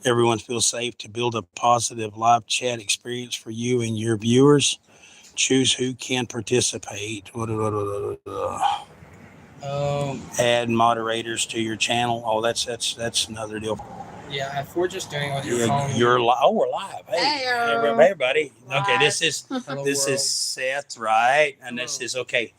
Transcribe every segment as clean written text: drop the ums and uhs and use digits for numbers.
everyone feels safe to build a positive live chat experience for you and your viewers. Choose who can participate. Add moderators to your channel. Oh, that's another deal. Yeah, if we're just doing it with your phone. You're live. Oh, we're live. Hey, everybody. Okay, this is Seth, right? And this is okay.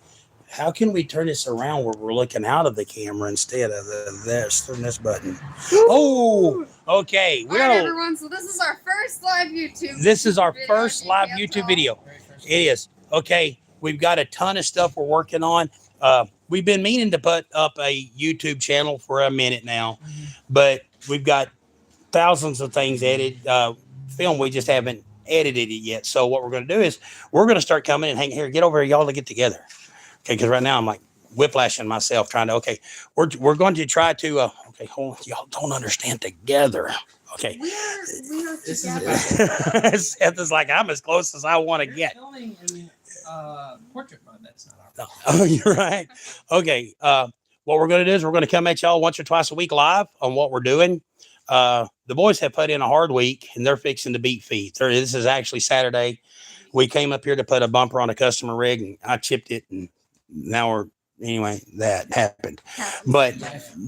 How can we turn this around where we're looking out of the camera instead of this? Turn this button. Oh, okay. All right, everyone. So this is our first live YouTube. This is our first live YouTube video. It is. Okay, we've got a ton of stuff we're working on. We've been meaning to put up a YouTube channel for a minute now, but we've got thousands of things edited. Film, we just haven't edited it yet. So what we're going to do is we're going to start coming and hang here. Get over here, y'all, to get together. Okay, because right now I'm like whiplashing myself trying to, okay, we're going to try to, okay, hold on. Y'all don't understand together. Okay. We are This together. Seth is like, I'm as close as I want to get. Filming in portrait mode, that's not our Oh, you're right. Okay. What we're going to do is we're going to come at y'all once or twice a week live on what we're doing. The boys have put in a hard week and they're fixing to beat feet. This is actually Saturday. We came up here to put a bumper on a customer rig and I chipped it, and now anyway, that happened. But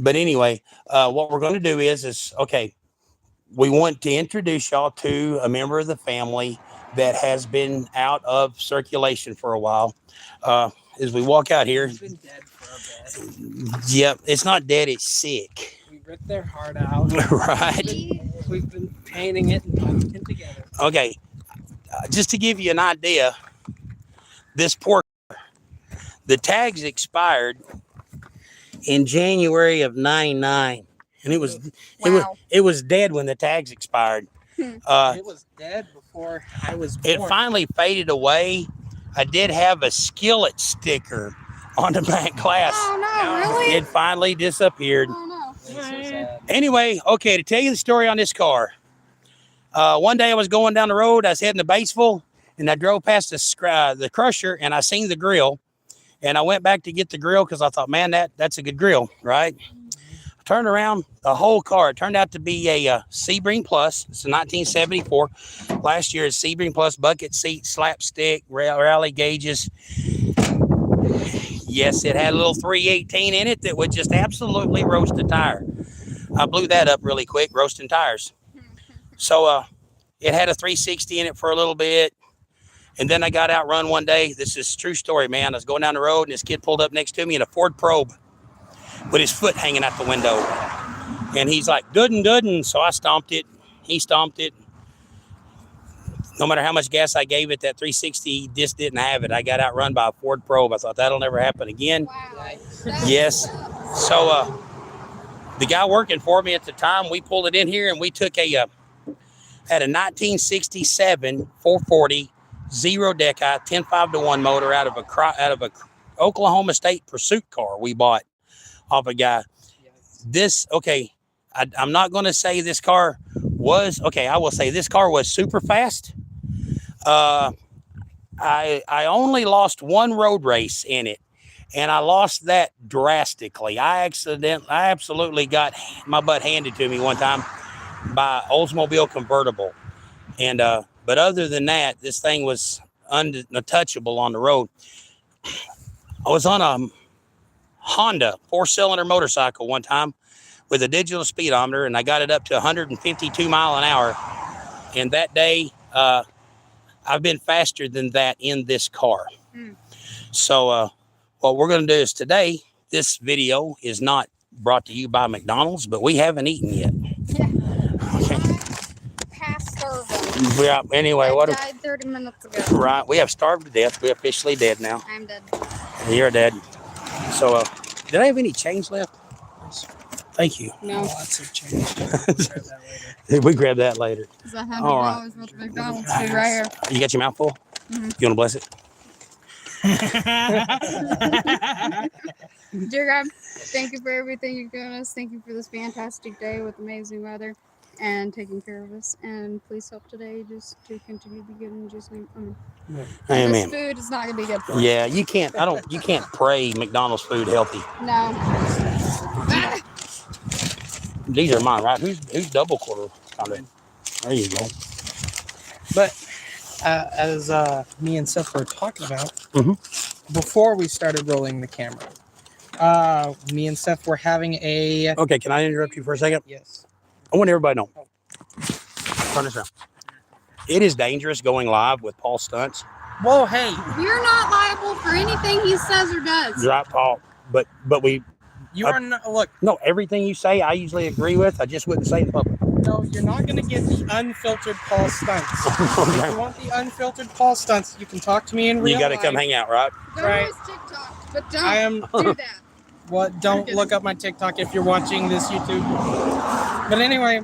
anyway, what we're going to do is okay, we want to introduce y'all to a member of the family that has been out of circulation for a while. As we walk out here, It's been dead for a bit. yep, it's not dead, it's sick. We ripped their heart out. Right. We've been painting it and putting it together. Okay, just to give you an idea, this poor, the tags expired in January of '99, and it was dead when the tags expired. It was dead before I was born. It finally faded away. I did have a skillet sticker on the back glass. Oh no, really? It finally disappeared. Oh no. It's so sad. Anyway, okay, to tell you the story on this car. One day I was going down the road. I was heading to Batesville, and I drove past the crusher, and I seen the grill. And I went back to get the grill because I thought, man, that's a good grill, right? I turned around, the whole car. It turned out to be a Sebring Plus. It's a 1974. Last year's Sebring Plus bucket seat, slapstick, rally gauges. Yes, it had a little 318 in it that would just absolutely roast a tire. I blew that up really quick, roasting tires. So it had a 360 in it for a little bit. And then I got outrun one day. This is a true story, man. I was going down the road and this kid pulled up next to me in a Ford Probe with his foot hanging out the window. And he's like, dudden. So I stomped it. He stomped it. No matter how much gas I gave it, that 360 just didn't have it. I got outrun by a Ford Probe. I thought that'll never happen again. Wow. Yes. So the guy working for me at the time, we pulled it in here and we took had a 1967 440 zero deck 10.5-to-1 motor out of a Oklahoma State Pursuit car we bought off a guy. This, okay, I'm not going to say this car was, okay, I will say this car was super fast. I only lost one road race in it, and I lost that drastically. I absolutely got my butt handed to me one time by Oldsmobile convertible. And but other than that, this thing was untouchable on the road. I was on a Honda 4-cylinder motorcycle one time with a digital speedometer, and I got it up to 152 mile an hour. And that day, I've been faster than that in this car. So what we're going to do is today, this video is not brought to you by McDonald's, but we haven't eaten yet. Past starving. Yeah, anyway, I died 30 minutes ago. Right, we have starved to death. We're officially dead now. I'm dead. You're dead. So, did I have any change left? Thank you. No. Lots of change. Grab that later. We grab that later. It's $100 All right. worth of McDonald's food right here. You got your mouth full? Mhm. You want to bless it? Dear God, thank you for everything you've given us. Thank you for this fantastic day with amazing weather and taking care of us. And please help today just to continue to be good in Jesus' name. Amen. Amen. This food is not going to be good for us. Yeah, you can't pray McDonald's food healthy. No. These are mine, right? Who's double quarter? There you go. But as me and Seth were talking about Mhm. before we started rolling the camera, me and Seth were having a Okay, can I interrupt you for a second? yes. I want everybody to know. Turn this around. It is dangerous going live with Paul Stunts. Whoa, hey, You're not liable for anything he says or does. Right, Paul. But we you are not. Look, no, everything you say I usually agree with. I just wouldn't say it in public. no, you're not going to get the unfiltered Paul Stunts. If Okay. you want the unfiltered Paul Stunts, you can talk to me in real You got to life. come hang out, right? Go Right. to his TikTok, but don't I am. do that. What? Don't look up my TikTok if you're watching this YouTube. But anyway,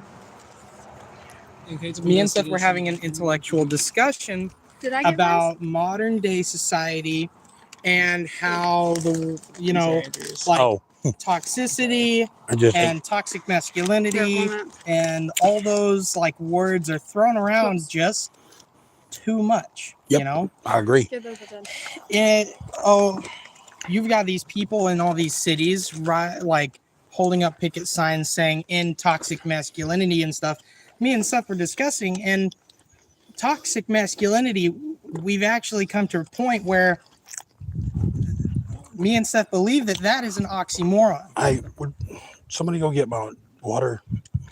me and Seth were having an intellectual discussion Did I get about modern day society and how the like Oh, toxicity I just and toxic mine? masculinity Careful, Matt. and all those like words are thrown around Whoops. just too much. Yep. You know, I agree. Give those a 10. You've got these people in all these cities, right? Like holding up picket signs saying "in toxic masculinity" and stuff. Me and Seth were discussing, and toxic masculinity, we've actually come to a point where me and Seth believe that is an oxymoron. Would somebody go get my water?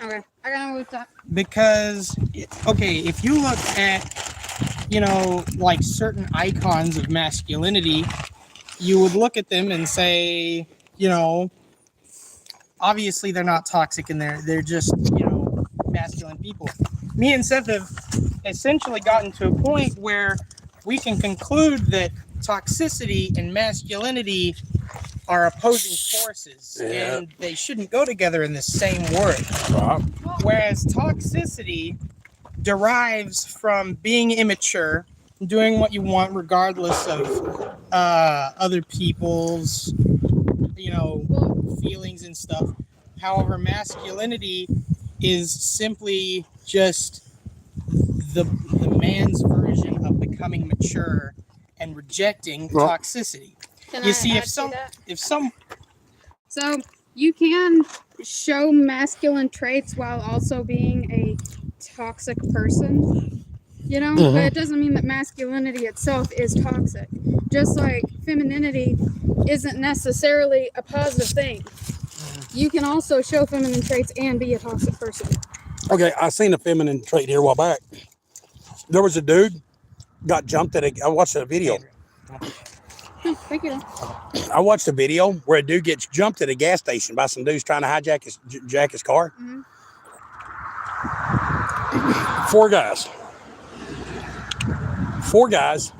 Okay, I gotta move that. Because, okay, if you look at, like certain icons of masculinity, you would look at them and say, obviously they're not toxic and they're just, masculine people. Me and Seth have essentially gotten to a point where we can conclude that toxicity and masculinity are opposing forces Yeah. and they shouldn't go together in the same word. Right. Whereas toxicity derives from being immature, doing what you want regardless of other people's, feelings and stuff. However, masculinity is simply just the man's version of becoming mature and rejecting Well- toxicity. Can You I see, add to that? if some So you can show masculine traits while also being a toxic person, Mhm. but it doesn't mean that masculinity itself is toxic. Just like femininity isn't necessarily a positive thing. You can also show feminine traits and be a toxic person. Okay, I seen a feminine trait here a while back. There was a dude got jumped at I watched a video. Oh, thank you. I watched a video where a dude gets jumped at a gas station by some dudes trying to hijack his car. Mhm. 4 guys. 4 guys.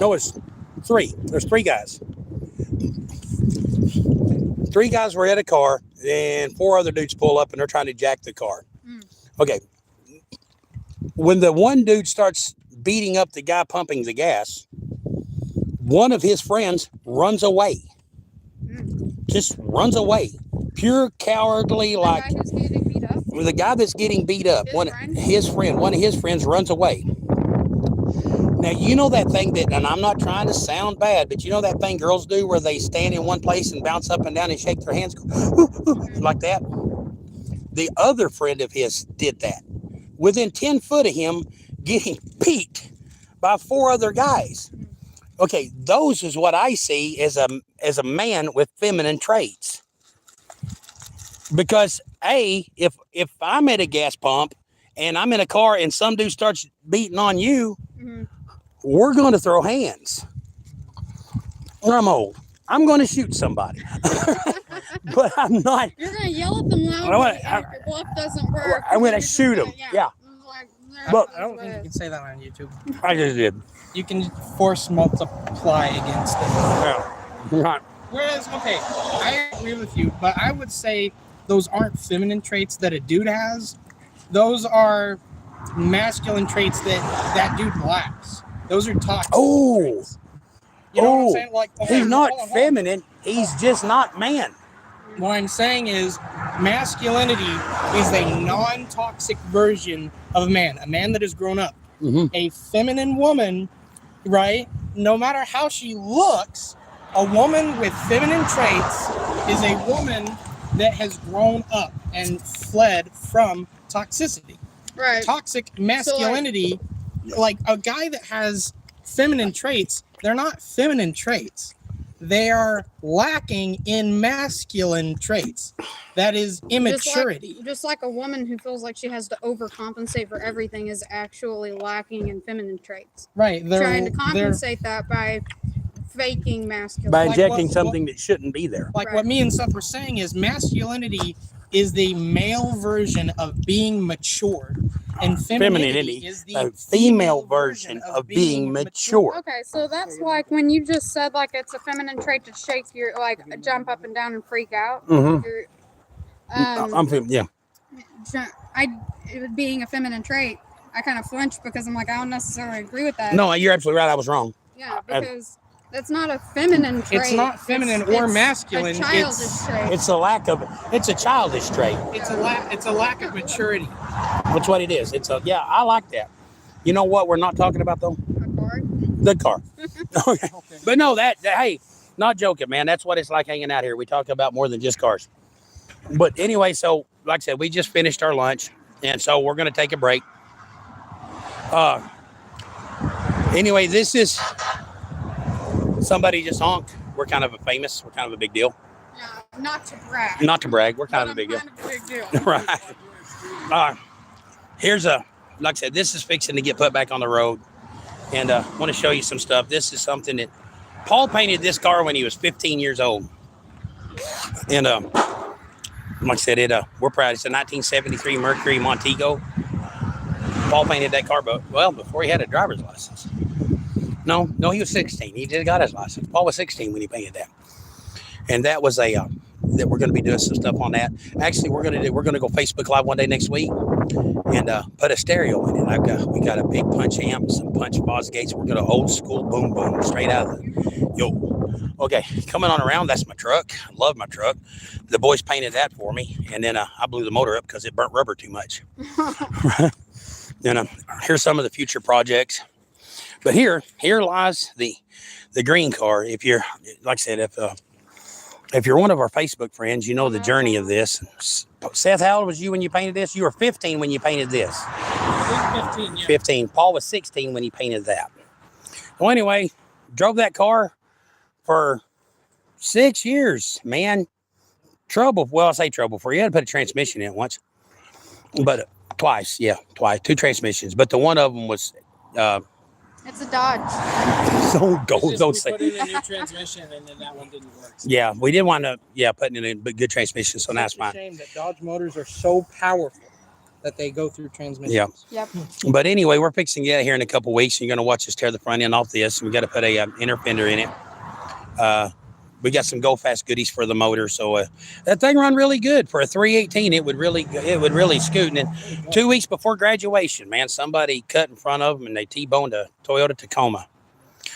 No, it's 3. There's 3 guys. 3 guys were at a car, and 4 other dudes pull up and they're trying to jack the car. Mm. Okay. When the one dude starts beating up the guy pumping the gas, one of his friends runs away. Just runs away. Pure cowardly, The like guy who's getting beat up. the guy that's getting beat up. One of his friends runs away. Now, you know that thing that, and I'm not trying to sound bad, but you know that thing girls do where they stand in one place and bounce up and down and shake their hands like that? The other friend of his did that. Within 10 foot of him, getting beat by 4 other guys. Okay, those is what I see as a man with feminine traits. Because if I'm at a gas pump and I'm in a car and some dude starts beating on you, Mhm. we're going to throw hands. I'm old. I'm going to shoot somebody. But I'm not. You're gonna yell at them loudly, and if your bluff doesn't work, I'm gonna you're just shoot 'em. gonna- Yeah. Like, But- I don't think you can say that on YouTube. I just did. You can force multiply against it. Yeah. Right. Whereas, okay, I agree with you, but I would say those aren't feminine traits that a dude has. Those are masculine traits that dude lacks. Those are toxic Oh. traits. You know what I'm Oh. saying? Like, okay, He's not hold on. feminine. He's just not man. What I'm saying is masculinity is a non-toxic version of a man that has grown up. Mm-hmm. A feminine woman, right? No matter how she looks, a woman with feminine traits is a woman that has grown up and fled from toxicity. Right. Toxic masculinity, like a guy that has feminine traits, they're not feminine traits. They are lacking in masculine traits. That is immaturity. Just like a woman who feels like she has to overcompensate for everything is actually lacking in feminine traits. Right. They're Trying to compensate that by faking masculinity. By Like injecting what- something that shouldn't be there. like Right. what me and Seth were saying is masculinity is the male version of being matured, and femininity is the a female version of being mature. Okay, so that's like when you just said like it's a feminine trait to shake your like jump up and down and freak out. Mm-hmm. You're, Yeah. it being a feminine trait, I kind of flinched because I'm like, I don't necessarily agree with that. No, you're absolutely right. I was wrong. Yeah, because that's not a feminine trait. It's not feminine or masculine. It's a childish It's- trait. It's a childish trait. It's a lack of maturity. That's what it is. I like that. You know what we're not talking about though? A car. The car. Okay. But no, hey, not joking, man. That's what it's like hanging out here. We talk about more than just cars. But anyway, so like I said, we just finished our lunch, and so we're gonna take a break. Anyway, this is somebody just honked. We're kind of a big deal. Yeah, not to brag. Not to brag, we're kind but of a big deal. kind of a big deal. Right. Like I said, this is fixing to get put back on the road. And I want to show you some stuff. This is something that Paul painted this car when he was 15 years old. And like I said, we're proud. It's a 1973 Mercury Montego. Paul painted that car, before he had a driver's license. No, he was 16. He just got his license. Paul was 16 when he painted that. And that was that we're going to be doing some stuff on that. Actually, we're going to go Facebook Live one day next week and put a stereo in it. We got a big punch amp, some punch Fosgates. We're going to old school boom boom straight out of the Okay, coming on around. That's my truck. I love my truck. The boys painted that for me, and then I blew the motor up because it burnt rubber too much. And here's some of the future projects. But here lies the green car. If you're, like I said, if you're one of our Facebook friends, you know the journey of this. Seth, how old was you when you painted this? You were 15 when you painted this. 15, yeah. 15. Paul was 16 when he painted that. Well, anyway, drove that car for 6 years, man. Trouble. Well, I say trouble for you. had to put a transmission in it once, but twice. 2 transmissions. But the one of them was. It's a Dodge. Don't say. Put in a new transmission, and then that one didn't work. Yeah, we did want to. Putting in a good transmission, so that's fine. It's a shame that Dodge motors are so powerful that they go through transmissions. Yep. But anyway, we're fixing to get out here in a couple weeks. You're going to watch us tear the front end off this. We got to put a inner fender in it. We got some Go Fast goodies for the motor, so that thing run really good for a 318. It would really scoot. And then 2 weeks before graduation, man, somebody cut in front of them and they T-boned a Toyota Tacoma.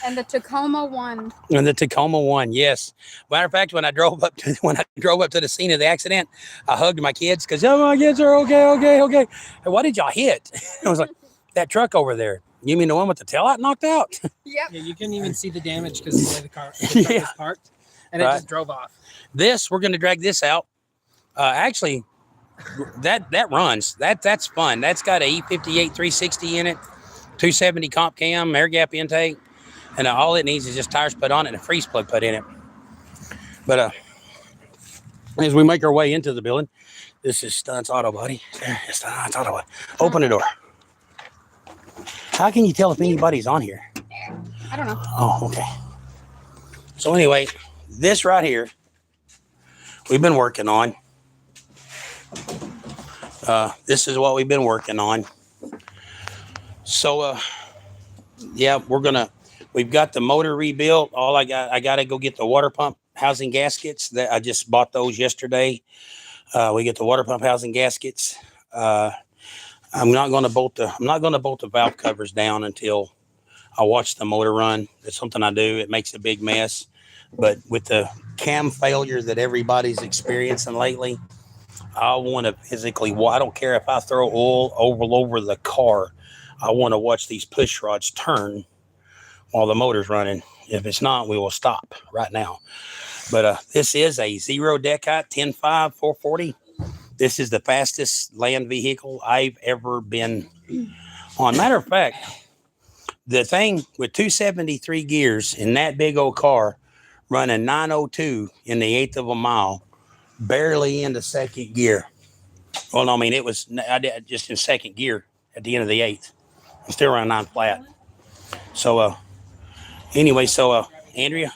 And the Tacoma one. And the Tacoma one, yes. Matter of fact, when I drove up to the scene of the accident, I hugged my kids because my kids are okay. And what did y'all hit? I was like, that truck over there. You mean the one with the taillight knocked out? Yep. Yeah, you couldn't even see the damage because of the way the car was parked, and it just drove off. This, we're going to drag this out. Actually, that runs. That's fun. That's got a E58 360 in it, 270 comp cam, air gap intake, and all it needs is just tires put on it and a freeze plug put in it. But as we make our way into the building, this is Stunts Auto Body. Stunts Auto Body. Open the door. How can you tell if anybody's on here? I don't know. Oh, okay. So anyway, this right here, we've been working on. This is what we've been working on. So, we've got the motor rebuilt. I got to go get the water pump housing gaskets. That I just bought those yesterday. We get the water pump housing gaskets. I'm not going to bolt the valve covers down until I watch the motor run. It's something I do. It makes a big mess. But with the cam failure that everybody's experiencing lately, I want to physically, I don't care if I throw oil all over the car. I want to watch these push rods turn while the motor's running. If it's not, we will stop right now. But this is a 0 Decot 10.5 440. This is the fastest land vehicle I've ever been on. Matter of fact, the thing with 273 gears in that big old car running 902 in the eighth of a mile, barely into second gear. Well, no, I mean, it was I did just in second gear at the end of the eighth. I'm still running 9 flat. So, anyway, Andrea,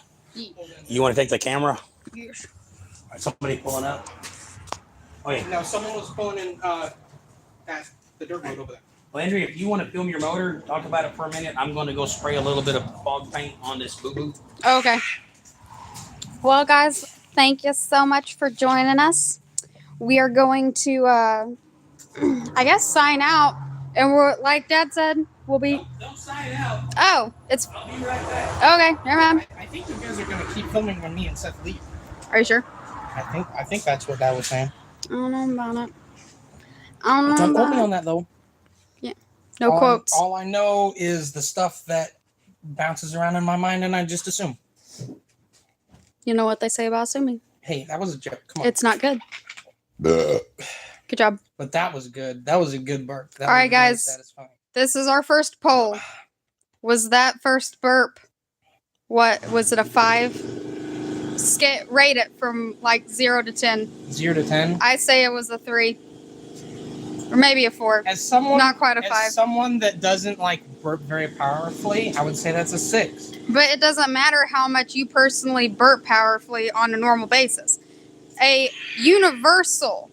you want to take the camera? Yes. All right, somebody pulling up. Oh, yeah. No, someone was pulling in that the dirt road over there. Well, Andrea, if you want to film your motor, talk about it for a minute. I'm going to go spray a little bit of fog paint on this boo-boo. Okay. Well, guys, thank you so much for joining us. We are going to, I guess, sign out. And we're, like Dad said, we'll be... Don't sign out. Oh, it's... I'll be right back. Okay, never mind. I think you guys are gonna keep filming when me and Seth leave. Are you sure? I think that's what that was saying. I don't know about it. I don't know Don't quote me about on that though. No quotes. All I know is the stuff that bounces around in my mind, and I just assume. You know what they say about assuming. Hey, that was a joke. Come on. It's not good. Good job. But that was good. That was a good burp. That All right, was very guys. satisfying. This is our first poll. Was that first burp, what, was it a 5? Rate it from like 0 to 10. 0 to 10. I say it was a 3. Or maybe a 4. As someone, Not quite a 5. As someone that doesn't like burp very powerfully, I would say that's a 6. But it doesn't matter how much you personally burp powerfully on a normal basis. A universal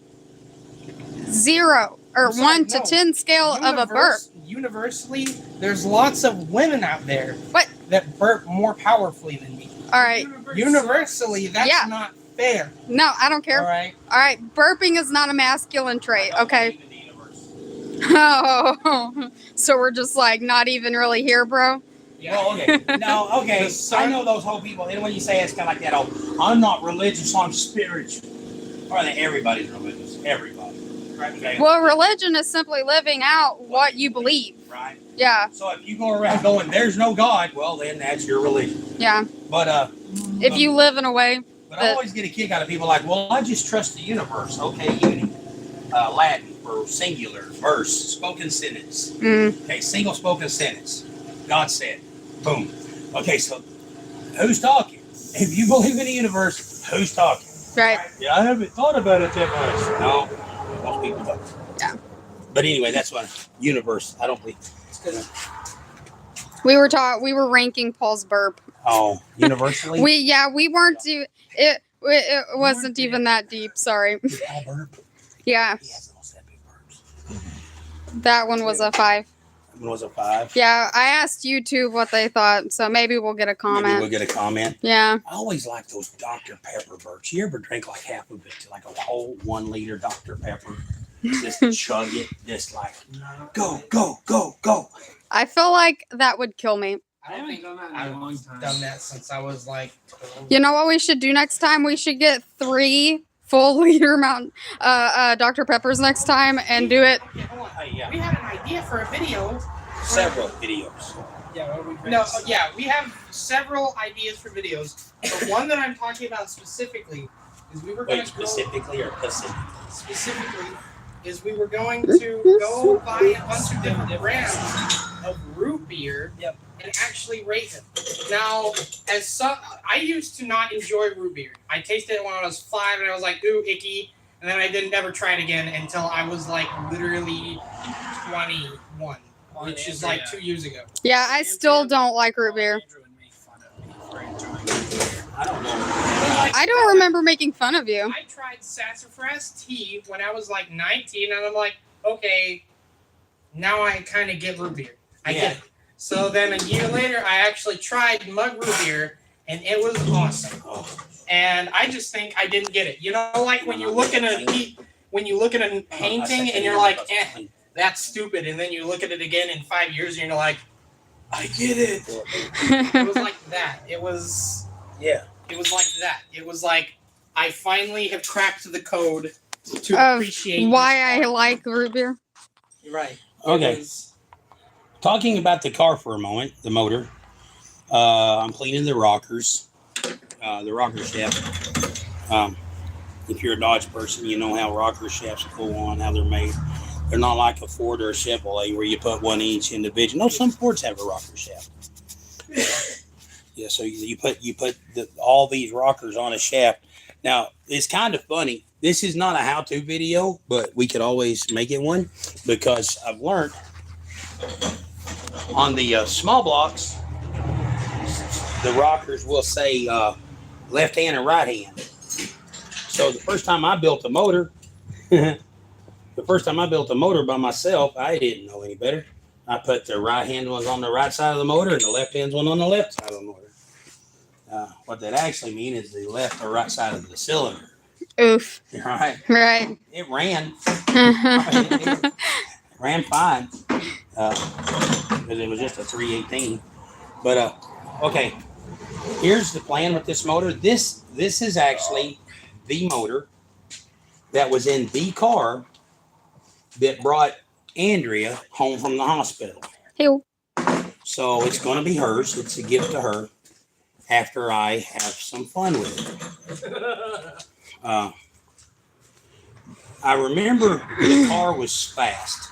0 or I'm sorry, 1 to no. 10 scale of a burp. Universally, there's lots of women out there What? that burp more powerfully than me. All right. Universally, that's Yeah. not fair. No, I don't care. All right. All right. Burping is not a masculine trait. Okay. Oh, so we're just like not even really here, bro. Well, okay. No, okay. I know those whole people. And when you say it's kind of like that, oh, I'm not religious, I'm spiritual. Or that everybody's religious. Everybody. Right? Okay. Well, religion is simply living out what you believe. Right. Yeah. So if you go around going, there's no God, well, then that's your religion. Yeah. But If you live in a way. But I always get a kick out of people like, well, I just trust the universe. Okay, unity. Latin for singular, verse, spoken sentence. Mm. Okay, single spoken sentence. God said. Boom. Okay, so who's talking? If you believe in the universe, who's talking? Right. Yeah, I haven't thought about it that much. No, most people don't. Yeah. But anyway, that's what universe. I don't believe. We were ranking Paul's burp. Oh, universally. We weren't do it. It wasn't even that deep. Sorry. Paul burp. Yeah, He has the most epic burps. that one was a 5. That one was a 5. Yeah, I asked YouTube what they thought, so maybe we'll get a comment. Maybe we'll get a comment. Yeah. I always like those Dr. Pepper burps. You ever drink like half of it, like a whole 1 liter Dr. Pepper? Just chug it, just like go, go, go, go. I feel like that would kill me. I haven't done that in a long time. Done that since I was like 12. You know what we should do next time? We should get 3 full liter Dr. Peppers next time and do it. Okay, hold on. Hey, yeah. We had an idea for a video. Several videos. We have several ideas for videos. The one that I'm talking about specifically is we were going Wait, to go specifically or Pacific? specifically is we were going to go buy a bunch of different brands of root beer and actually rate them. Now, I used to not enjoy root beer. I tasted it when I was 5 and I was like, ooh, icky. And then I didn't never try it again until I was like literally 21, which is like 2 years ago. Yeah, I still don't like root beer. I don't know. I don't remember making fun of you. I tried sassafras tea when I was like 19, and I'm like, okay, now I kind of get root beer. I get it. So then a year later, I actually tried mug root beer, and it was awesome. And I just think I didn't get it. You know, like when you look at a painting and you're like, that's stupid, and then you look at it again in 5 years, and you're like, I get it. It was like that. It was like that. It was like I finally have cracked the code to appreciate why I like root beer. Right. Okay. Talking about the car for a moment, the motor. I'm cleaning the rockers. the rocker shaft. If you're a Dodge person, you know how rocker shafts go on, how they're made. They're not like a Ford or a Chevrolet where you put 1 inch individual. No, some Fords have a rocker shaft. Yeah, so you put all these rockers on a shaft. Now, it's kind of funny. This is not a how-to video, but we could always make it one because I've learned on the small blocks, the rockers will say left hand and right hand. So the first time I built a motor, by myself, I didn't know any better. I put the right hand ones on the right side of the motor and the left hand one on the left side of the motor. What that actually means is the left or right side of the cylinder. Oof. Right. Right. It ran. It ran fine. Because it was just a 318. But okay. Here's the plan with this motor. This is actually the motor that was in the car that brought Andrea home from the hospital. Ew. So it's going to be hers. It's a gift to her after I have some fun with it. I remember the car was fast.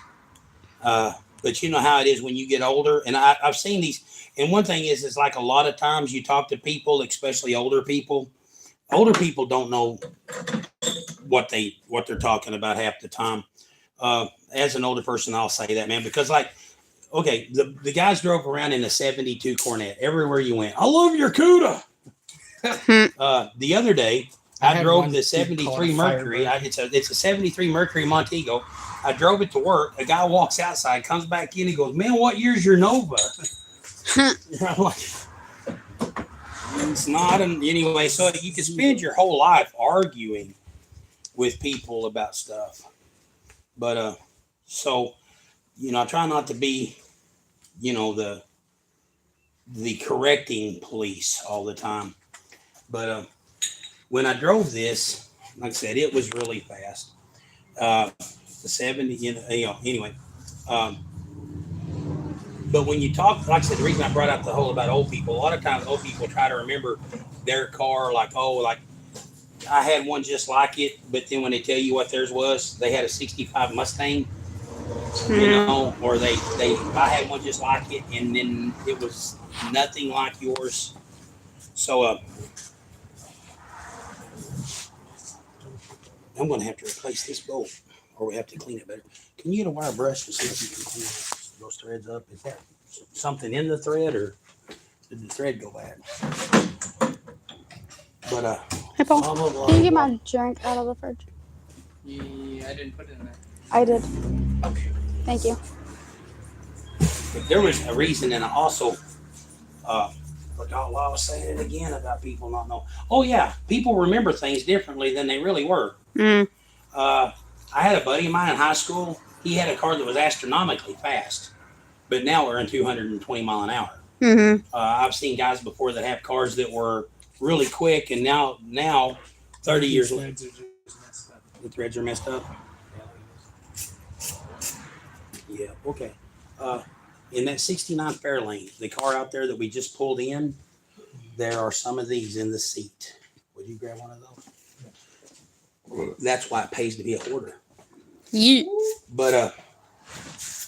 But you know how it is when you get older. And I've seen these. And one thing is like a lot of times you talk to people, especially older people. Older people don't know what they're talking about half the time. As an older person, I'll say that, man, because like, okay, the guys drove around in a 72 Corvette everywhere you went. I love your CUDA. The other day, I drove the 73 Mercury. It's a 73 Mercury Montego. I drove it to work. A guy walks outside, comes back in, he goes, "Man, what year's your Nova?" I'm like, it's not anyway. So you can spend your whole life arguing with people about stuff, but so I try not to be, the correcting police all the time. But when I drove this, like I said, it was really fast. The 70, anyway. But when you talk, like I said, the reason I brought up the whole about old people, a lot of times old people try to remember their car, like I had one just like it, but then when they tell you what theirs was, they had a 65 Mustang, or I had one just like it, and then it was nothing like yours. So I'm going to have to replace this bolt, or we have to clean it better. Can you get a wire brush and see if you can clean those threads up? Is that something in the thread, or did the thread go bad? But Hey, Paul, blah, blah, blah, can you get blah. my drink out of the fridge? Yeah, I didn't put it in there. I did. Okay. Thank you. But there was a reason, and I also forgot what I was saying it again about people not knowing. Oh yeah, people remember things differently than they really were. I had a buddy of mine in high school. He had a car that was astronomically fast, but now we're in 220 mile an hour. I've seen guys before that have cars that were really quick, and now 30 years later, the threads are messed up. Yeah, okay. In that 69 Fairlane, the car out there that we just pulled in, there are some of these in the seat. Would you grab one of those? That's why it pays to be a hoarder. Yeah. But a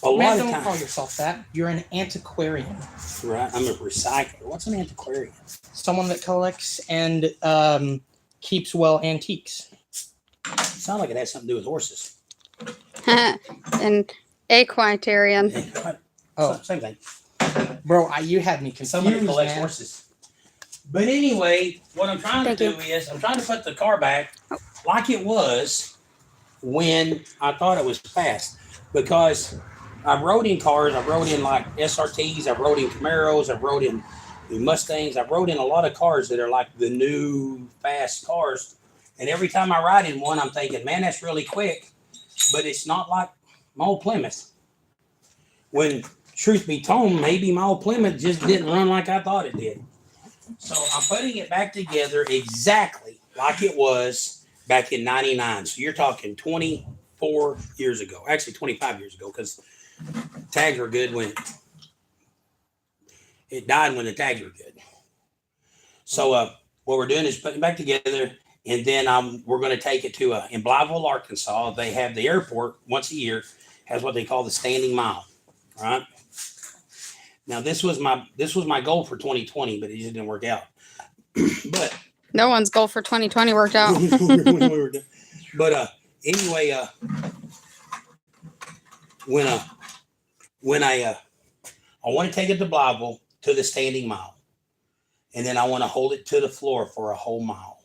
Man, lot of don't times, call yourself that. You're an antiquarian. right? I'm a recycler. What's an antiquarian? Someone that collects and keeps well antiques. Sounds like it has something to do with horses. An equitarian. Oh. Same thing. Bro, you had me confused, Somebody collects man. horses. But anyway, what I'm trying to do is I'm trying to put the car back like it was when I thought it was fast. Because I've rode in cars, I've rode in like SRTs, I've rode in Camaros, I've rode in the Mustangs, I've rode in a lot of cars that are like the new fast cars. And every time I ride in one, I'm thinking, man, that's really quick. But it's not like my old Plymouth. When truth be told, maybe my old Plymouth just didn't run like I thought it did. So I'm putting it back together exactly like it was back in 99. So you're talking 24 years ago, actually 25 years ago, because tags were good when it died when the tags were good. So what we're doing is putting it back together, and then we're going to take it to in Blytheville, Arkansas. They have the airport once a year has what they call the standing mile. Right now, this was my goal for 2020, but it just didn't work out. But No one's goal for 2020 worked out. but anyway, when I want to take it to Blytheville to the standing mile, and then I want to hold it to the floor for a whole mile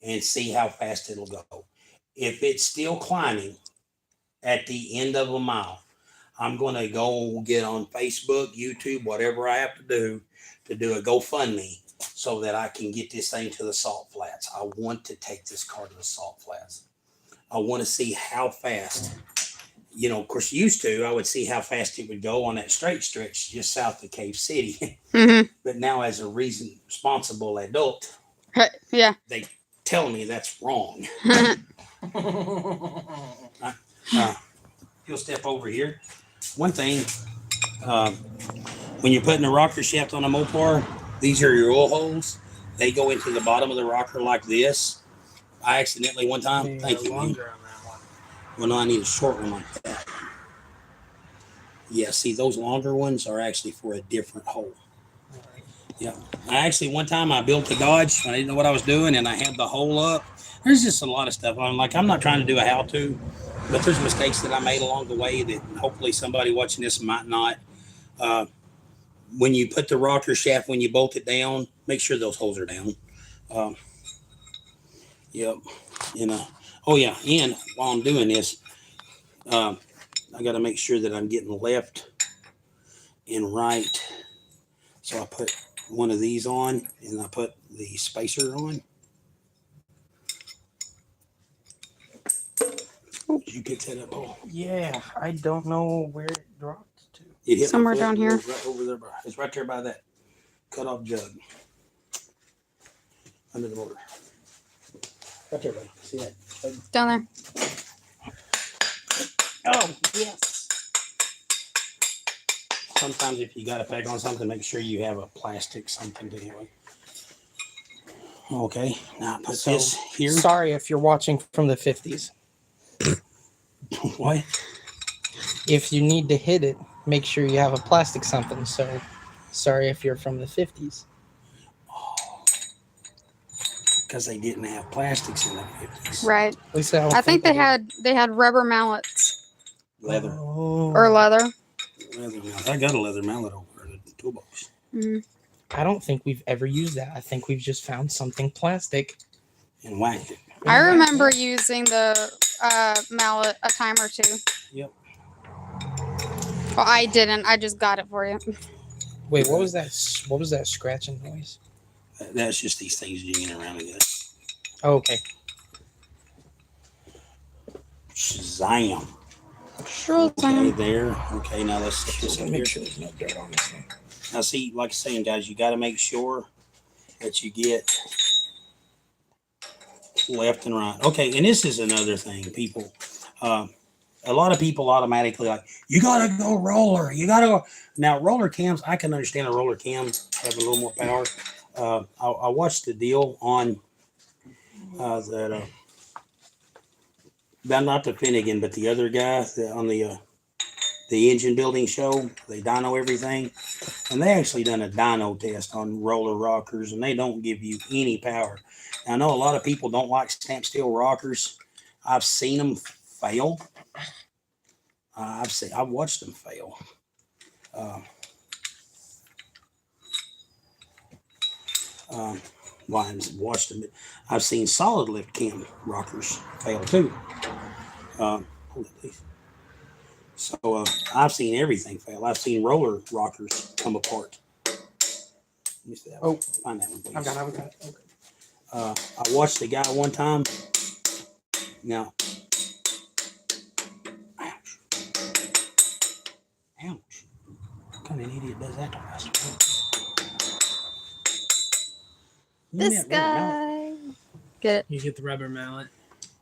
and see how fast it'll go. If it's still climbing at the end of a mile, I'm going to go get on Facebook, YouTube, whatever I have to do a GoFundMe so that I can get this thing to the Salt Flats. I want to take this car to the Salt Flats. I want to see how fast, of course, used to, I would see how fast it would go on that straight stretch just south of Cave City. Mm-hmm. But now, as a responsible adult, Yeah. they tell me that's wrong. You'll step over here. One thing, when you're putting a rocker shaft on a Mopar, these are your oil holes. They go into the bottom of the rocker like this. I accidentally one time, thank you, man. On that one. Well, no, I need a short one like that. Yeah, see, those longer ones are actually for a different hole. Yeah. One time I built a Dodge. I didn't know what I was doing, and I had the hole up. There's just a lot of stuff. I'm not trying to do a how-to, but there's mistakes that I made along the way that hopefully somebody watching this might not. When you put the rocker shaft, when you bolt it down, make sure those holes are down. Yep. Oh yeah. And while I'm doing this, I got to make sure that I'm getting left and right. So I put one of these on, and I put the spacer on. Did you pick that up, Paul? Yeah, I don't know where it dropped to. It hit Somewhere my foot. down here. It was right over there. It's right there by that cut-off jug under the motor. Right there, buddy. See that? Down there. Oh, yes. Sometimes if you got to pack on something, make sure you have a plastic something anyway. Okay, now put So, this here. Sorry if you're watching from the 50s. What? If you need to hit it, make sure you have a plastic something. So, sorry if you're from the 50s. Because they didn't have plastics in the 50s. Right. At least I don't I think they did. had rubber mallets Leather. Oh. or leather. Leather mallet. I got a leather mallet over in the toolbox. Mm. I don't think we've ever used that. I think we've just found something plastic. And whacked it. I remember using the mallet a time or two. Yep. Well, I didn't. I just got it for you. Wait, what was that? What was that scratching noise? That's just these things jingling around together. Oh, okay. Shazam. Sure Okay, thing. there. Okay, now let's set this up here. Make sure there's no dirt on this thing. Now, see, like I'm saying, guys, you got to make sure that you get left and right. Okay, and this is another thing, people. A lot of people automatically like, you got to go roller. You got to go. Now, roller cams, I can understand a roller cam having a little more power. I watched the deal on not the Finnegan, but the other guy on the engine building show. They dyno everything, and they actually done a dyno test on roller rockers, and they don't give you any power. Now, I know a lot of people don't like stamp steel rockers. I've seen them fail. I've watched them fail. Well, I haven't watched them, but I've seen solid lift cam rockers fail too. Hold it, please. So I've seen everything fail. I've seen roller rockers come apart. Let me see that. Oh, find that one, please. I've got it. Okay. I watched the guy one time. Now, ouch. Ouch. What kind of an idiot does that to us? This guy. Get it. You get the rubber mallet.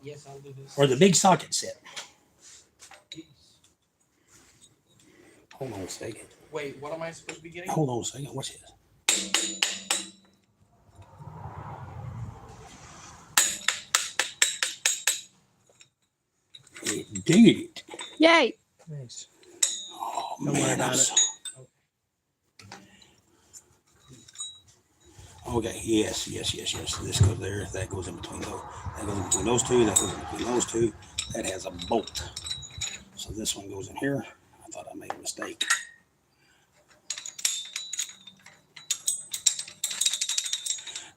Yes, I'll do this. Or the big socket set. Hold on a second. Wait, what am I supposed to be getting? Hold on a second. Watch this. Dig it. Yay. Nice. Oh, Don't worry man. about I'm it. so- Okay, yes. This goes there. That goes in between those. That goes in between those two. That goes in between those two. That has a bolt. So this one goes in here. I thought I made a mistake.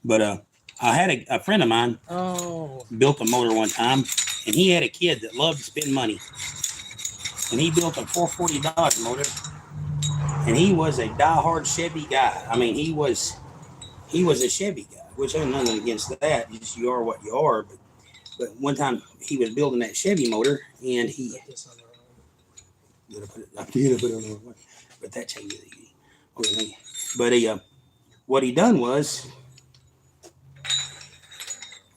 But I had a friend of mine Oh. built a motor one time, and he had a kid that loved to spend money. And he built a 440 Dodge motor, and he was a diehard Chevy guy. I mean, he was a Chevy guy, which there's nothing against that. Just you are what you are. But one time he was building that Chevy motor, and he but that changes easy. Okay. But what he done was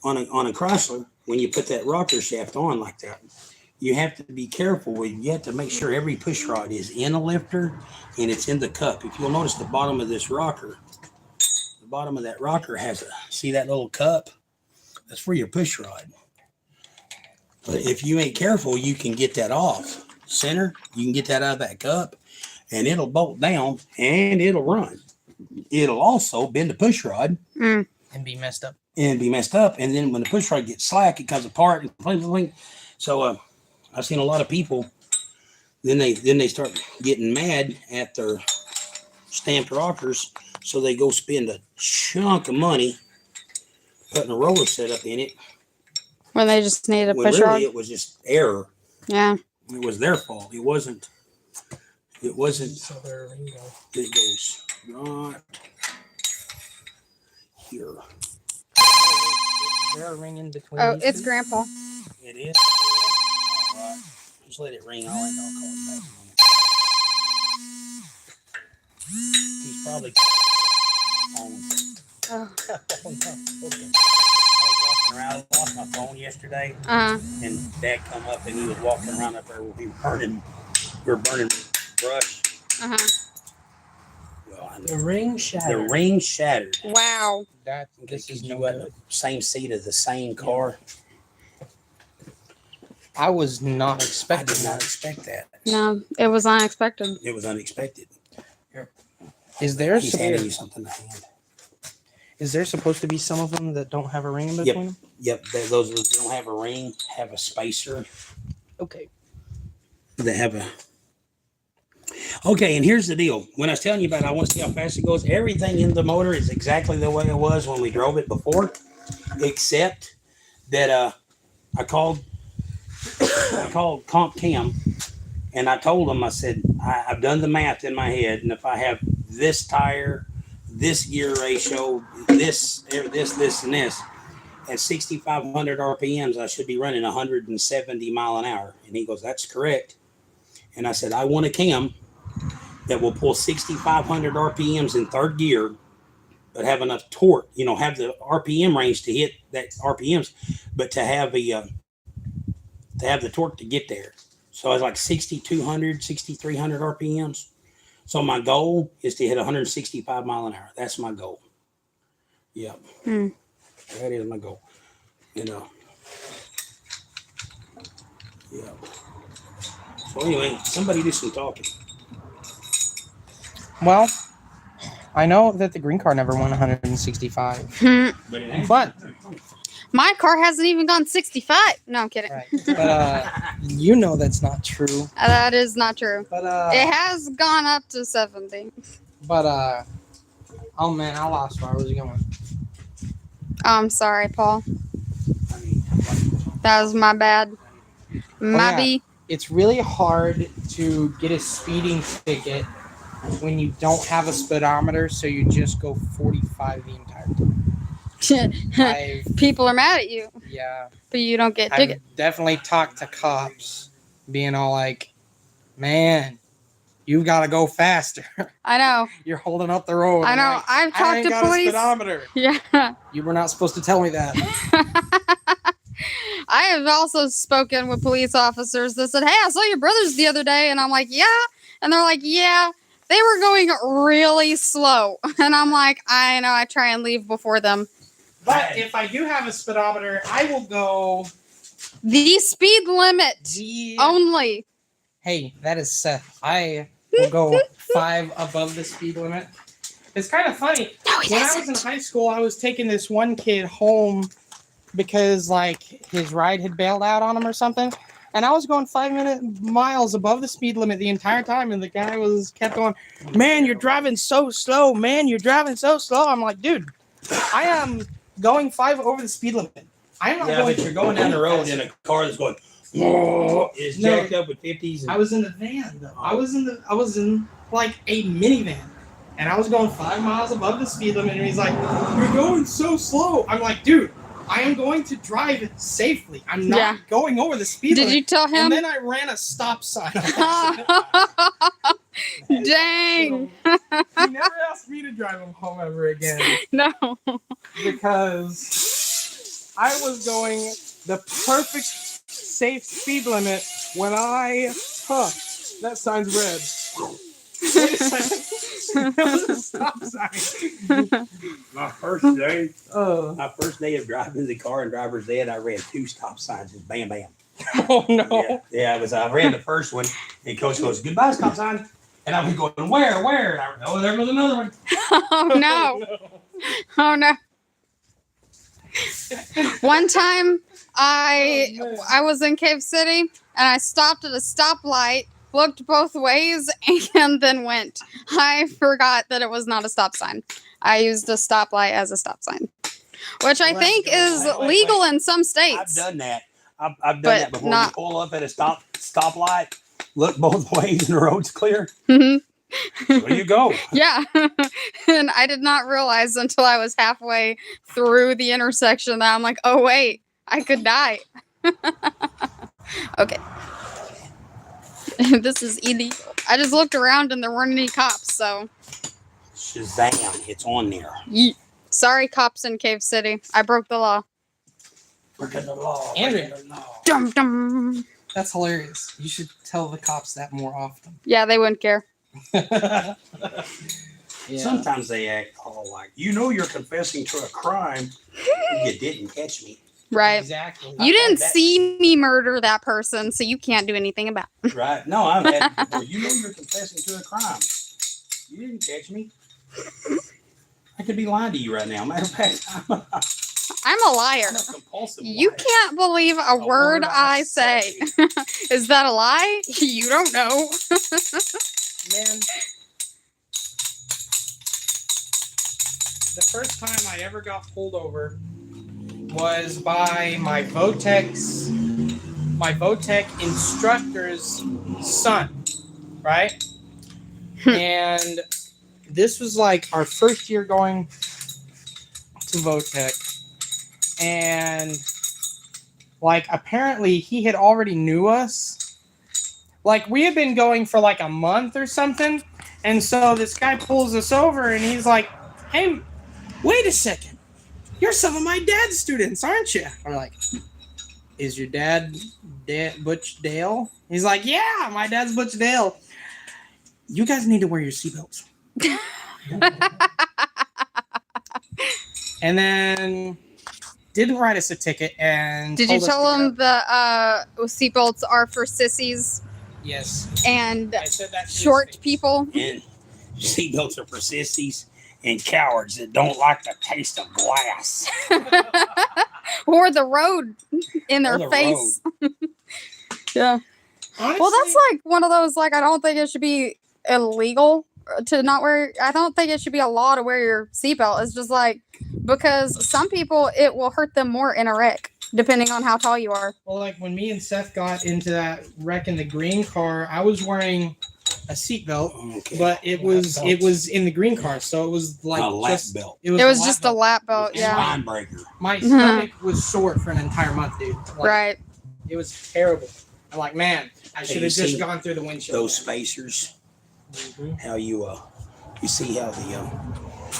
on a Chrysler, when you put that rocker shaft on like that, you have to be careful. You have to make sure every push rod is in a lifter and it's in the cup. If you'll notice the bottom of this rocker, the bottom of that rocker has see that little cup? That's for your push rod. But if you ain't careful, you can get that off center. You can get that out of that cup and it'll bolt down and it'll run. It'll also bend the push rod And be messed up. and be messed up. And then when the push rod gets slack, it comes apart and bling, bling, bling. So I've seen a lot of people. Then they start getting mad at their stamped rockers, so they go spend a chunk of money putting a roller setup in it. When they just need a When push really rod. it was just error. Yeah. It was their fault. It wasn't. It So there we go. It goes right here. Is there a ring in between? Oh, these it's two? Grandpa. It is. All right. Just let it ring. I'll call it back. He's probably on. Oh. I was walking around. I lost my phone yesterday, and Dad come up and he was walking around up there. We were burning brush. Well, The ring shattered. the ring shattered. Wow. This is you no at good. the same seat of the same car. I was not I expecting did not that. expect that. No, it was unexpected. It was unexpected. Is there He's handing you something to hand. is there supposed to be some of them that don't have a ring in Yep. between them? Yep, those that don't have a ring have a spacer. Okay. They have a. Okay, and here's the deal. When I was telling you about it, I want to see how fast it goes. Everything in the motor is exactly the way it was when we drove it before, except that I called Comp Cam, and I told them, I said, I've done the math in my head, and if I have this tire, this gear ratio, this, and this, at 6,500 RPMs, I should be running 170 mile an hour. And he goes, that's correct. And I said, I want a cam that will pull 6,500 RPMs in third gear, but have enough torque, have the RPM range to hit that RPMs, but to have the torque to get there. So I was like 6,200, 6,300 RPMs. So my goal is to hit 165 mile an hour. That's my goal. Yep. That is my goal. Yeah. So anyway, somebody do some talking. Well, I know that the green car never won 165. But it ain't. But My car hasn't even gone 65. No, I'm kidding. right. But you know that's not true. That is not true. But It has gone up to 70. But oh man, I lost where I was going. I'm sorry, Paul. I mean, That was my bad. My yeah. B. It's really hard to get a speeding ticket when you don't have a speedometer, so you just go 45 the entire time. People are mad at you, Yeah. but you don't get I've tickets. definitely talked to cops being all like, man, you've got to go faster. I know. You're holding up the road. I I'm know. like, I've I talked ain't to got a police. speedometer. Yeah. You were not supposed to tell me that. I have also spoken with police officers that said, hey, I saw your brothers the other day. And I'm like, yeah. And they're like, yeah, they were going really slow. And I'm like, I know, I try and leave before them. But if I do have a speedometer, I will go The speed limit only. Hey, that is Seth. I will go 5 above the speed limit. It's kind of funny. No, he When I was in high school, I was taking this one kid home because like his ride had bailed out on him or something. And I was going 5 miles above the speed limit the entire time, and the guy kept going, "Man, you're driving so slow. Man, you're driving so slow." I'm like, dude, I am going 5 over the speed limit. I'm not Yeah, going. but you're going down the road in a car that's going. It's jacked up with 50s. And I was in the van though. I was in like a minivan, and I was going 5 miles above the speed limit. And he's like, "You're going so slow." I'm like, dude, I am going to drive safely. I'm not going over the speed limit. Did you tell him? And then I ran a stop sign. Dang. He never asked me to drive him home ever again No. because I was going the perfect safe speed limit when that sign's red. Wait a second. That was a stop sign. My first day of driving the car in driver's ed, I ran 2 stop signs. Just bam, bam. Oh no. Yeah, I ran the first one, and coach goes, "Goodbye, stop sign." And I was going, where? And I, oh, there goes another one. Oh no. Oh no. One time I was in Cave City and I stopped at a stoplight, looked both ways, and then went. I forgot that it was not a stop sign. I used a stoplight as a stop sign, which I think is legal in some I've states. done that. I've done But that before. not- You pull up at a stoplight, look both ways, and the road's clear. Mhm. There you go. Yeah. And I did not realize until I was halfway through the intersection that I'm like, oh, wait, I could die. Okay. This is illegal. I just looked around and there weren't any cops, so. Shazam! It's on there. Yeet. Sorry, cops in Cave City. I broke the law. Breaking the law. Andrea. breaking the law. Dum dum. That's hilarious. You should tell the cops that more often. Yeah, they wouldn't care. Yeah. Sometimes they act all like, you're confessing to a crime. You didn't catch me. Right. Exactly. You didn't that- see me murder that person, so you can't do anything about it. Right? No, I've had it before. You're confessing to a crime. You didn't catch me. I could be lying to you right now. Matter of fact, I'm a liar. I'm a compulsive You liar. can't believe a word I say. Is that a lie? You don't know. Man, the first time I ever got pulled over was by my Votec instructor's son, right? And this was like our first year going to Votec, and like apparently he had already knew us. Like, we had been going for like a month or something. And so this guy pulls us over and he's like, "Hey, wait a second. You're some of my dad's students, aren't you?" I'm like, "Is your dad Butch Dale?" He's like, "Yeah, my dad's Butch Dale. You guys need to wear your seatbelts." And then didn't write us a ticket and Did you told us tell to them the seatbelts are for sissies go. Yes. and I said that to his short face. people? And seatbelts are for sissies and cowards that don't like the taste of glass. Or the road in their Or the face? Yeah. Honestly, Well, that's like one of those, like, I don't think it should be illegal to not wear, I don't think it should be a law to wear your seatbelt. It's just like, because some people, it will hurt them more in a wreck, depending on how tall you are. well, like when me and Seth got into that wreck in the green car, I was wearing a seatbelt, Okay. but it was in the green car, so it was like a lap just belt. It was lap just a belt. lap belt, It's yeah. Spine breaker. My stomach was sore for an entire month, dude. Like, Right. It was terrible. I'm like, man, I should you have just see gone through the windshield. Those spacers. Mhm. How you see how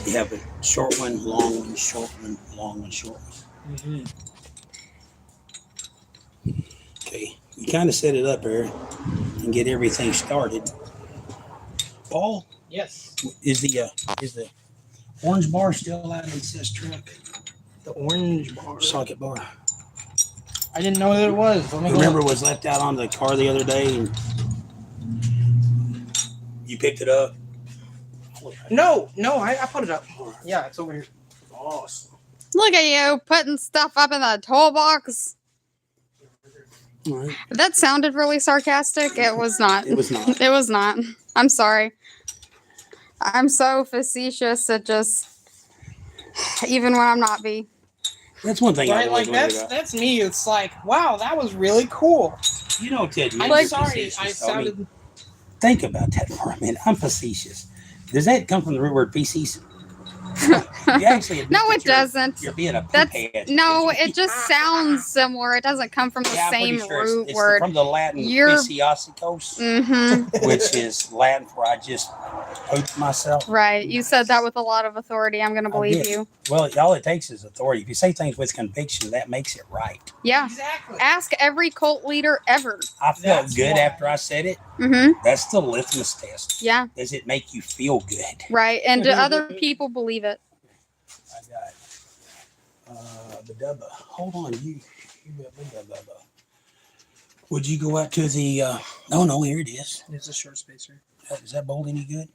you have a short one, long one, short one, long one, short one. Mhm. Okay, you kind of set it up there and get everything started. Paul, Yes, is the orange bar still out in this truck? the orange bar. Socket bar. I didn't know that it was. Let me go Remember, it look. was left out on the car the other day, and you picked it up. No, I put it up. Yeah, it's over here. Awesome. Look at you putting stuff up in the toolbox. All right. That sounded really sarcastic. It was not. It was not. It was not. I'm sorry. I'm so facetious. It just, even when I'm not be. That's one thing I Right, always like wondered about. that's me. It's like, wow, that was really cool. You know, Ted, I'm you're sorry, facetious. I mean, sounded. think about that for a minute. I'm facetious. Does that come from the root word feces? You actually admit No, that it you're- doesn't. You're being a poop That's head. no. It just sounds similar. It doesn't come from the Yeah, I'm pretty same sure it's- root it's word. from the Latin You're- "feciosicos," Mm-hmm. which is Latin for I just pooped myself. Right. You said that with a lot of authority. I'm gonna believe did. you. Well, all it takes is authority. If you say things with conviction, that makes it right. Yeah. Exactly. Ask every cult leader ever. I felt That's good why. after I said it. Mm-hmm. That's the litmus test. Yeah. Does it make you feel good? Right. And do other people believe it? I got the Bubba. Hold on, you got me the Bubba. Would you go out to the? Oh no, here it is. It's a short spacer. Is that bolt any good?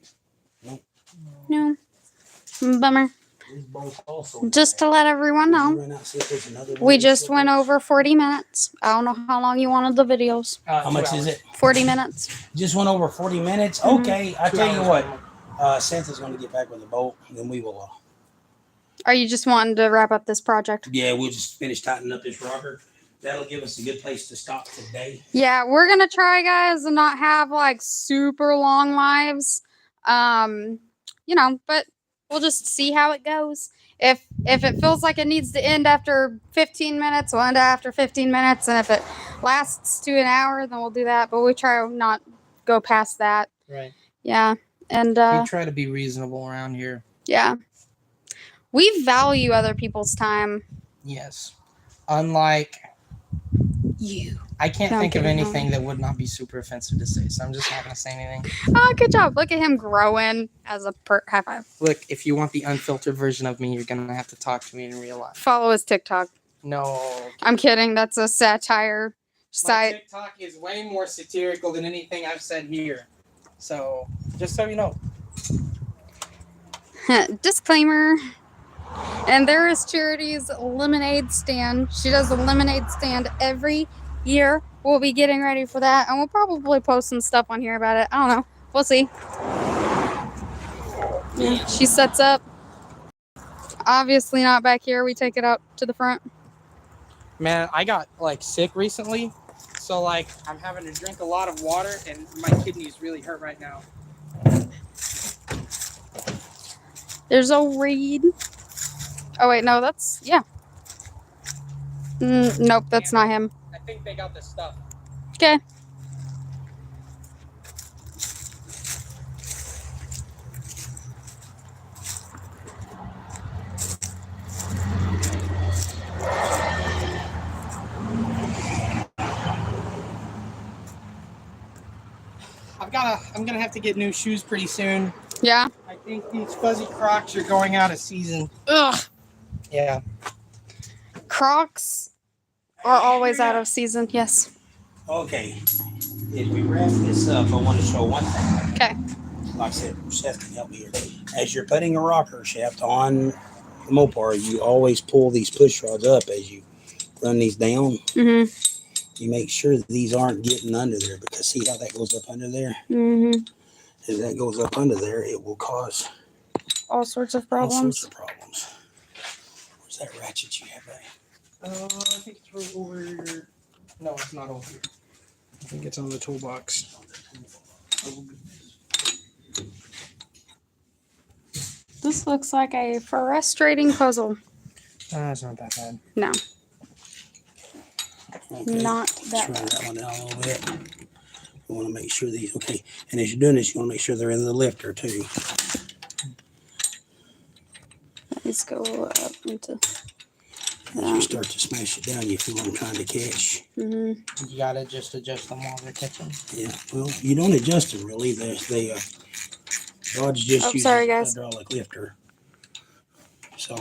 No. Bummer. These bolts also. Just to let everyone know, Run out, see if there's another one we that's just still went there. over 40 minutes. I don't know how long you wanted the videos. How much is it? 40 minutes. Just went over 40 minutes. Mhm. Okay, I tell you what. Seth is going to get back with the bolt, and then we will. Are you just wanting to wrap up this project? Yeah, we'll just finish tightening up this rocker. That'll give us a good place to stop today. Yeah, we're gonna try, guys, and not have like super long lives. But we'll just see how it goes. If it feels like it needs to end after 15 minutes, we'll end after 15 minutes, and if it lasts to an hour, then we'll do that. But we try not go past that. Right. Yeah, and We try to be reasonable around here. yeah, we value other people's time. Yes. Unlike You. I can't Don't think of get me anything that would not be super offensive to say, so I'm just not gonna say anything. Oh, good job. Look at him growing as a high five. Look, if you want the unfiltered version of me, you're gonna have to talk to me in real life. Follow his TikTok. No. I'm kidding. That's a satire My site. TikTok is way more satirical than anything I've said here. So just so you know. Disclaimer. And there is Charity's lemonade stand. She does a lemonade stand every year. We'll be getting ready for that, and we'll probably post some stuff on here about it. I don't know. We'll see. Yeah, she sets up. Obviously not back here. We take it up to the front. Man, I got like sick recently. So like I'm having to drink a lot of water and my kidneys really hurt right now. There's a Reed. Oh wait, no, that's yeah. Nope, that's not him. I think they got the stuff. Okay. I'm gonna have to get new shoes pretty soon. Yeah. I think these fuzzy Crocs are going out of season. Ugh. Yeah. Crocs are always out of season. Yes. Okay. As we wrap this up, I want to show one thing. Okay. Like I said, Seth can help me here. As you're putting a rocker shaft on the Mopar, you always pull these push rods up as you run these down. Mhm. You make sure that these aren't getting under there, because see how that goes up under there? Mhm. As that goes up under there, it will cause All sorts of all problems. sorts of problems. Where's that ratchet you have there? I think it's right over here. No, it's not over here. I think it's on the toolbox. This looks like a frustrating puzzle. It's not that bad. No, Okay. not Let's that run bad. that one down a little bit. You want to make sure these, okay. And as you're doing this, you want to make sure they're in the lifter too. Let's go up into. As you start to smash it down, you feel what I'm trying to catch. Mhm. You gotta just adjust them while they're catching. Yeah, well, you don't adjust them really. Dodge just Oh, uses sorry, a guys. hydraulic lifter. So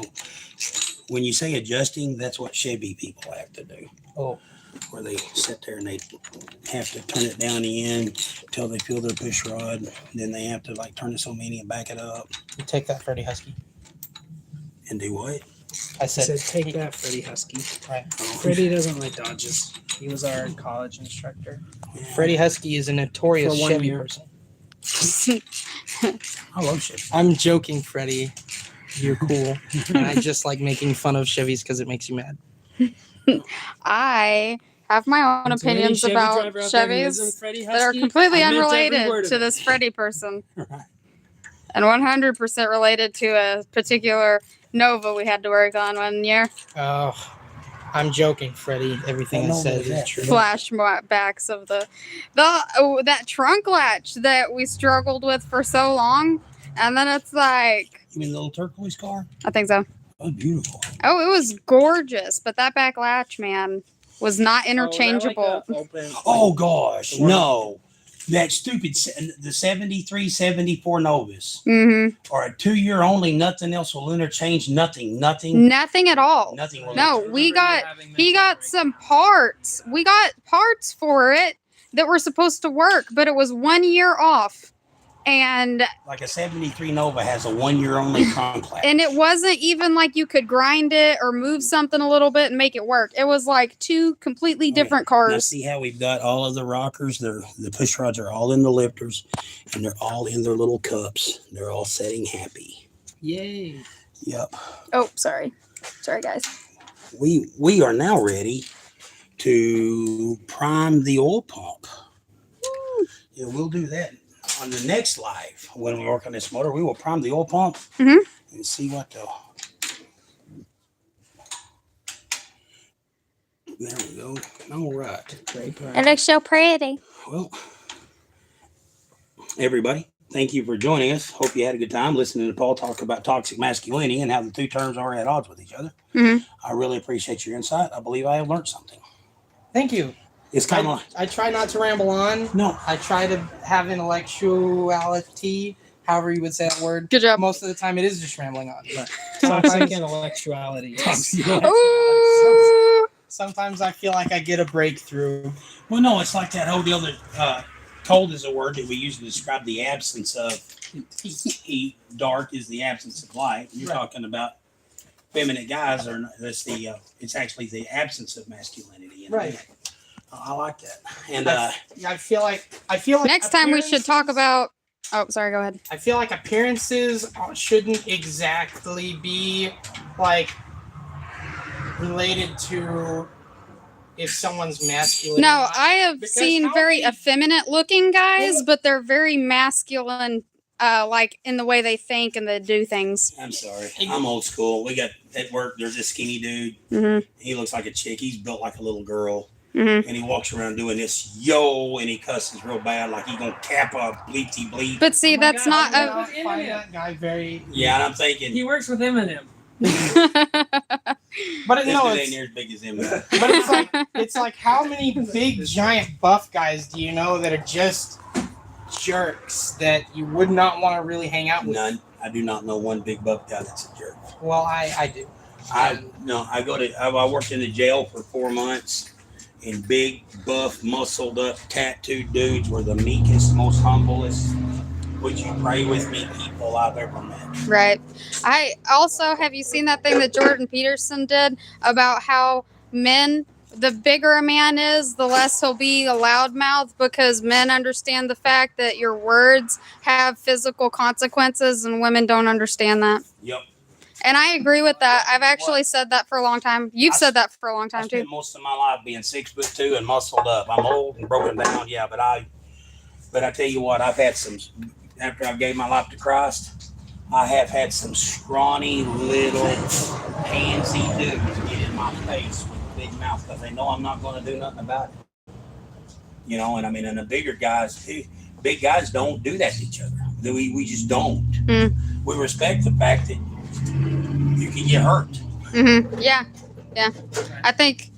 when you say adjusting, that's what Chevy people have to do. Oh, Where they sit there and they have to turn it down the end until they feel their push rod. Then they have to like turn it so many and back it up you take that, Freddie Husky. and do what? I I said, said, take that, Freddie Husky. right. Freddie doesn't like Dodges. He was our college instructor. Freddie Husky is a notorious For 1 Chevy year. person. I love Chevy. I'm joking, Freddie. You're cool. And I just like making fun of Chevys because it makes you mad. I have my own To any opinions Chevy about driver out there who Chevys isn't Freddie that are Husky, completely I meant every unrelated word of to it. this Freddie person Right. and 100% related to a particular Nova we had to work on one year. Oh, I'm joking, Freddie. Everything I What Nova said is is that? true. Flashbacks of that trunk latch that we struggled with for so long, and then it's like, You mean the little turquoise car? I think so. Oh, beautiful. Oh, it was gorgeous, but that back latch, man, was not interchangeable. Oh, was that like a open, Oh gosh, The one- no. That stupid the 73, 74 Novus Mm-hmm. or a 2-year only, nothing else will interchange, nothing. Nothing at all. Will No, interchange. we got he got some parts. We got parts for it that were supposed to work, but it was 1 year off. And Like a 73 Nova has a 1-year only trunk latch. it wasn't even like you could grind it or move something a little bit and make it work. It was like two completely Okay. different Now cars. see how we've got all of the rockers, the push rods are all in the lifters and they're all in their little cups. They're all setting happy. Yay. Yep. Oh, sorry. Sorry guys. We are now ready to prime the oil pump. Yeah, we'll do that on the next live when we work on this motor. We will prime the oil pump Mhm. and see what the. There we go. All right. Great part. It looks so pretty. Well, everybody, thank you for joining us. Hope you had a good time listening to Paul talk about toxic masculinity and how the two terms are at odds with each other. Mhm. I really appreciate your insight. I believe I have learned something. Thank you. It's kind of I try not to ramble on. no. I try to have intellectuality, however you would say that word. Good job. Most of the time, it is just rambling on. But Toxic intellectuality. Yes. Ooh. sometimes I feel like I get a breakthrough. Well, no, it's like that whole deal that cold is a word that we use to describe the absence of heat. Dark is the absence of light. You're Right. talking about feminine guys, or that's the it's actually the absence of masculinity. In Right. men. I like that. And I feel like Next time we should talk appearances- about. Oh, sorry. Go ahead. I feel like appearances shouldn't exactly be like related to if someone's masculine. or No, not. I have Because seen how very many- effeminate looking guys, Well, but they're very masculine, like in the way they think and they do things. I'm sorry, I'm old school. We got at work. There's this skinny dude. Mm-hmm. He looks like a chick. He's built like a little girl. Mm-hmm. And he walks around doing this yo, and he cusses real bad, like he gonna cap a bleepty bleep. But see, Oh my that's God, not oh my a. God. I find that guy very. Yeah, and I'm thinking He works with Eminem. But this no, dude ain't it's, near as big as him. but it's like how many big giant buff guys do you know that are just jerks that you would not want to really hang out with? None. I do not know one big buff guy that's a jerk. Well, I do. I worked in the jail for 4 months, and big, buff, muscled up, tattooed dudes were the meekest, most humblest. Would you pray with me people I've ever met? Right. I also have you seen that thing that Jordan Peterson did about how men, the bigger a man is, the less he'll be a loudmouth because men understand the fact that your words have physical consequences and women don't understand that. Yep. And I agree with that. I've actually said that for a long time. You've said that for a long I time too. spent most of my life being 6'2" and muscled up. I'm old and broken down, yeah, but I tell you what, I've had some. After I gave my life to Christ, I have had some scrawny little pansy dudes get in my face with a big mouth because they know I'm not going to do nothing about it. You know, and I mean, and the bigger guys, big guys don't do that to each other. We just don't. Mm. We respect the fact that you can get hurt. Mm-hmm. Yeah. I think.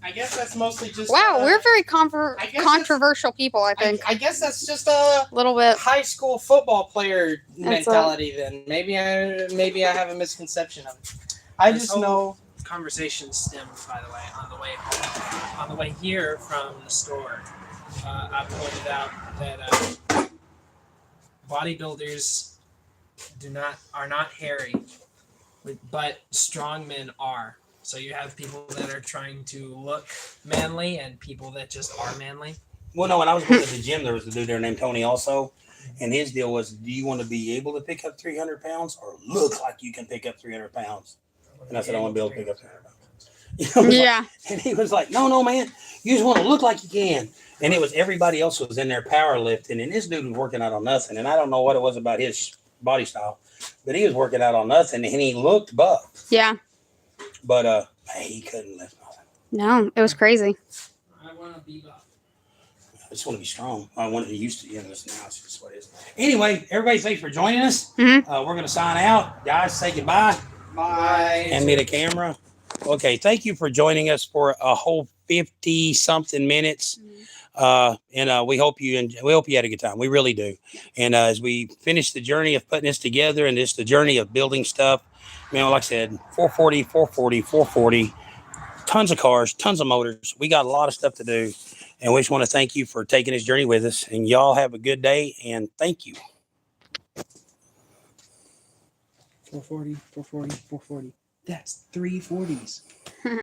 I guess that's mostly just. Wow, we're very I guess that's- controversial people. I think I guess that's just a a little bit. high school football player That's mentality. Then maybe I have a misconception of it. I This just whole know. conversation stemmed, by the way, on the way home. On the way here from the store, I pointed out that bodybuilders are not hairy, but strong men are. So you have people that are trying to look manly and people that just are manly. Well, no, when I was going to the gym, there was a dude there named Tony also. And his deal was, do you want to be able to pick up 300 pounds or look like you can pick up 300 pounds? And I said, I want to be able to pick up 300 pounds. You know, Yeah. and he was like, no, man, you just want to look like you can. And it was everybody else was in there power lifting. And this dude was working out on nothing. And I don't know what it was about his body style, but he was working out on nothing and he looked buff. Yeah. But he couldn't lift nothing. No, it was crazy. I want to be buff. I just want to be strong. I want to be used to this now. It's just what it is. Anyway, everybody, thanks for joining us. Mhm. We're going to sign out. Guys, say goodbye. Bye. Hand me the camera. Okay, thank you for joining us for a whole 50-something minutes. And we hope you had a good time. We really do. And as we finish the journey of putting this together and just the journey of building stuff, man, like I said, 440, tons of cars, tons of motors. We got a lot of stuff to do. And we just want to thank you for taking this journey with us. And y'all have a good day. And thank you. 440. That's 3 40s.